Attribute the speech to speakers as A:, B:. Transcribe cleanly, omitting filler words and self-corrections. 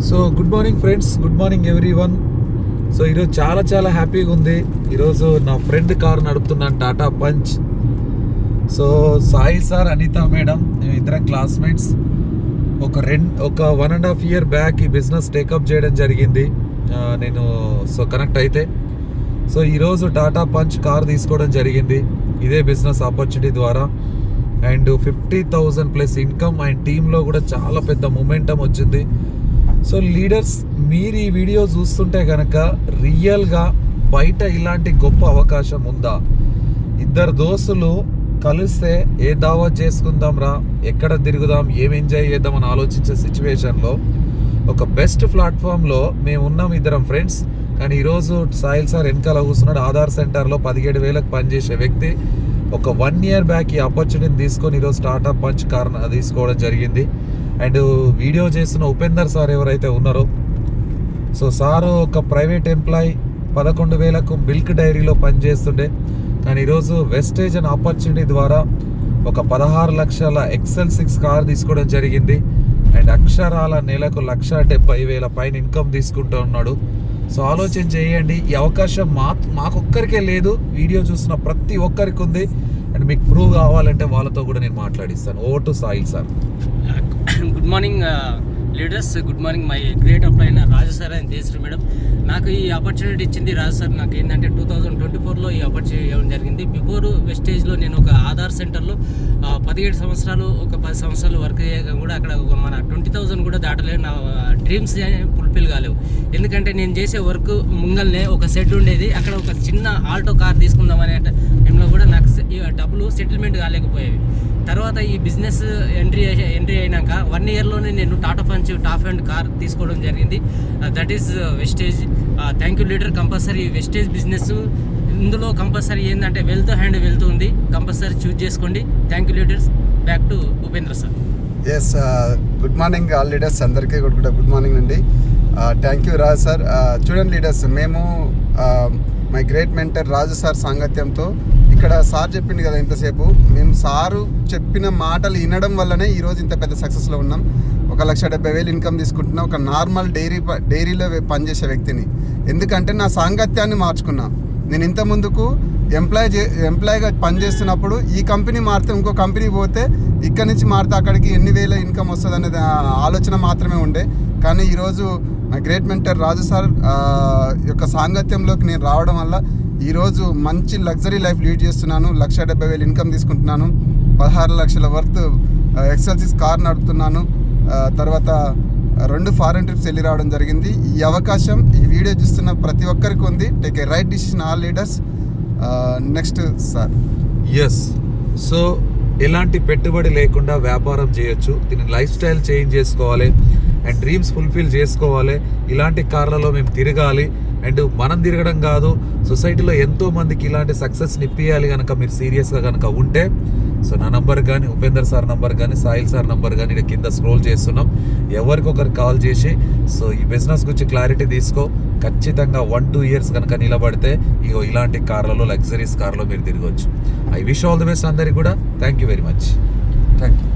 A: So good morning friends, good morning everyone. So ఈరోజు చాలా హ్యాపీగా ఉంది. ఈరోజు నా ఫ్రెండ్ కార్ నడుపుతున్నాను, Tata Punch. So Sai sir, Anitha madam, మేము ఇద్దరం క్లాస్మేట్స్. ఒక 1.5 year బ్యాక్ ఈ బిజినెస్ టేకప్ చేయడం జరిగింది నేను. సో కనెక్ట్ అయితే సో ఈరోజు టాటా పంచ్ కార్ తీసుకోవడం జరిగింది ఇదే బిజినెస్ ఆపర్చునిటీ ద్వారా. అండ్ 50,000+ ఇన్కమ్ అండ్ టీంలో కూడా చాలా పెద్ద మొమెంటం వచ్చింది. సో లీడర్స్, మీరు ఈ వీడియో చూస్తుంటే కనుక రియల్గా బయట ఇలాంటి గొప్ప అవకాశం ఉందా? ఇద్దరు దోస్తులు కలిస్తే ఏ దావత్ చేసుకుందాం రా, ఎక్కడ తిరుగుదాం, ఏం ఎంజాయ్ చేద్దాం అని ఆలోచించే సిచ్యువేషన్లో ఒక బెస్ట్ ప్లాట్ఫామ్లో మేము ఉన్నాం, ఇద్దరం ఫ్రెండ్స్. కానీ ఈరోజు సాయిల్ సార్ వెనకాల కూర్చున్నాడు. ఆధార్ సెంటర్లో 17,000కి పనిచేసే వ్యక్తి ఒక 1 year బ్యాక్ ఈ ఆపర్చునిటీని తీసుకొని ఈరోజు టాటా పంచ్ కార్ తీసుకోవడం జరిగింది. అండ్ వీడియో చేస్తున్న ఉపేందర్ సార్ ఎవరైతే ఉన్నారో, సో సారు ఒక ప్రైవేట్ ఎంప్లాయీ, 11,000కు మిల్క్ డైరీలో పనిచేస్తుండే. కానీ ఈరోజు వెస్టేజ్ అండ్ ఆపర్చునిటీ ద్వారా ఒక 16 లక్షల XL6 కార్ తీసుకోవడం జరిగింది. అండ్ అక్షరాల నెలకు 1,70,000 పైన ఇన్కమ్ తీసుకుంటూ ఉన్నాడు. సో ఆలోచన చేయండి, ఈ అవకాశం మాకొక్కరికే లేదు, వీడియో చూసిన ప్రతి ఒక్కరికి ఉంది. అండ్ మీకు ప్రూవ్ కావాలంటే వాళ్ళతో కూడా నేను మాట్లాడిస్తాను. ఓవర్ టు సాయిల్ sir.
B: Good morning leaders, good morning my great apply అయిన Raju sir and Jayashree madam. నాకు ఈ ఆపర్చునిటీ ఇచ్చింది రాజు సార్. నాకు ఏంటంటే 2024లో ఈ ఆపర్చునిటీ ఇవ్వడం జరిగింది. బిఫోర్ వెస్టేజ్లో నేను ఒక ఆధార్ సెంటర్లో 17 సంవత్సరాలు, ఒక 10 సంవత్సరాలు వర్క్ చేయగా కూడా అక్కడ మన 20,000 కూడా దాటలేవు. నా డ్రీమ్స్ ఫుల్ఫిల్ కాలేవు. ఎందుకంటే నేను చేసే వర్క్ ముంగల్నే ఒక సెట్ ఉండేది. అక్కడ ఒక చిన్న ఆల్టో కార్ తీసుకుందాం అనే టైంలో కూడా నాకు డబ్బులు సెటిల్మెంట్ కాలేకపోయేవి. తర్వాత ఈ బిజినెస్ ఎంట్రీ అయినాక 1 yearలోనే నేను Tata punch top end car తీసుకోవడం జరిగింది. That is wastage. Thank you leader. Compulsory wastage business ఇందులో కంపల్సరీ ఏంటంటే వెల్త్ ఉంది. కంపల్సరీ చూజ్ చేసుకోండి. Thank you leaders. Back to Upendra sir.
C: Yes, good morning all leaders, అందరికీ గుడ్ మార్నింగ్ అండి. Thank you Raju sir. చూడండి leaders, మేము my great mentor Raju sir సాంగత్యంతో ఇక్కడ సార్ చెప్పింది కదా ఇంతసేపు, మేము సారు చెప్పిన మాటలు వినడం వల్లనే ఈరోజు ఇంత పెద్ద సక్సెస్లో ఉన్నాం. 1,70,000 ఇన్కమ్ తీసుకుంటున్నా, ఒక నార్మల్ డైరీలో పనిచేసే వ్యక్తిని. ఎందుకంటే నా సాంగత్యాన్ని మార్చుకున్నా. నేను ఇంత ముందుకు ఎంప్లాయీగా పనిచేస్తున్నప్పుడు ఈ కంపెనీ మారితే ఇంకో కంపెనీ పోతే, ఇక్కడి నుంచి మారితే అక్కడికి ఎన్ని వేల ఇన్కమ్ వస్తుంది అనేది ఆలోచన మాత్రమే ఉండే. కానీ ఈరోజు మా గ్రేట్ మెంటర్ రాజు సార్ యొక్క సాంగత్యంలోకి నేను రావడం వల్ల ఈరోజు మంచి లగ్జరీ లైఫ్ లీడ్ చేస్తున్నాను. 1,70,000 ఇన్కమ్ తీసుకుంటున్నాను. 16 లక్షల వర్త్ XL6 కార్ నడుపుతున్నాను. తర్వాత 2 ఫారెన్ ట్రిప్స్ వెళ్ళి రావడం జరిగింది. ఈ అవకాశం ఈ వీడియో చూస్తున్న ప్రతి ఒక్కరికి ఉంది. Take a right decision all leaders. Next sir.
A: Yes, so ఎలాంటి పెట్టుబడి లేకుండా వ్యాపారం చేయొచ్చు. దీని లైఫ్ స్టైల్ చేంజ్ చేసుకోవాలి అండ్ డ్రీమ్స్ ఫుల్ఫిల్ చేసుకోవాలి. ఇలాంటి కార్లలో మేము తిరగాలి. అండ్ మనం తిరగడం కాదు, సొసైటీలో ఎంతో మందికి ఇలాంటి సక్సెస్ని ఇప్పియాలి కనుక మీరు సీరియస్గా కనుక ఉంటే, సో నా నంబర్ కానీ, ఉపేందర్ సార్ నంబర్ కానీ, సాయిల్ సార్ నంబర్ కానీ ఇక్కడ కింద స్క్రోల్ చేస్తున్నాం. ఎవరికొకరు కాల్ చేసి సో ఈ బిజినెస్ గురించి క్లారిటీ తీసుకో. ఖచ్చితంగా 1-2 years కనుక నిలబడితే ఇలాంటి కార్లలో, లగ్జరీస్ కార్లో మీరు తిరగవచ్చు. I wish all the best అందరికి కూడా. Thank you very much.
C: Thank you.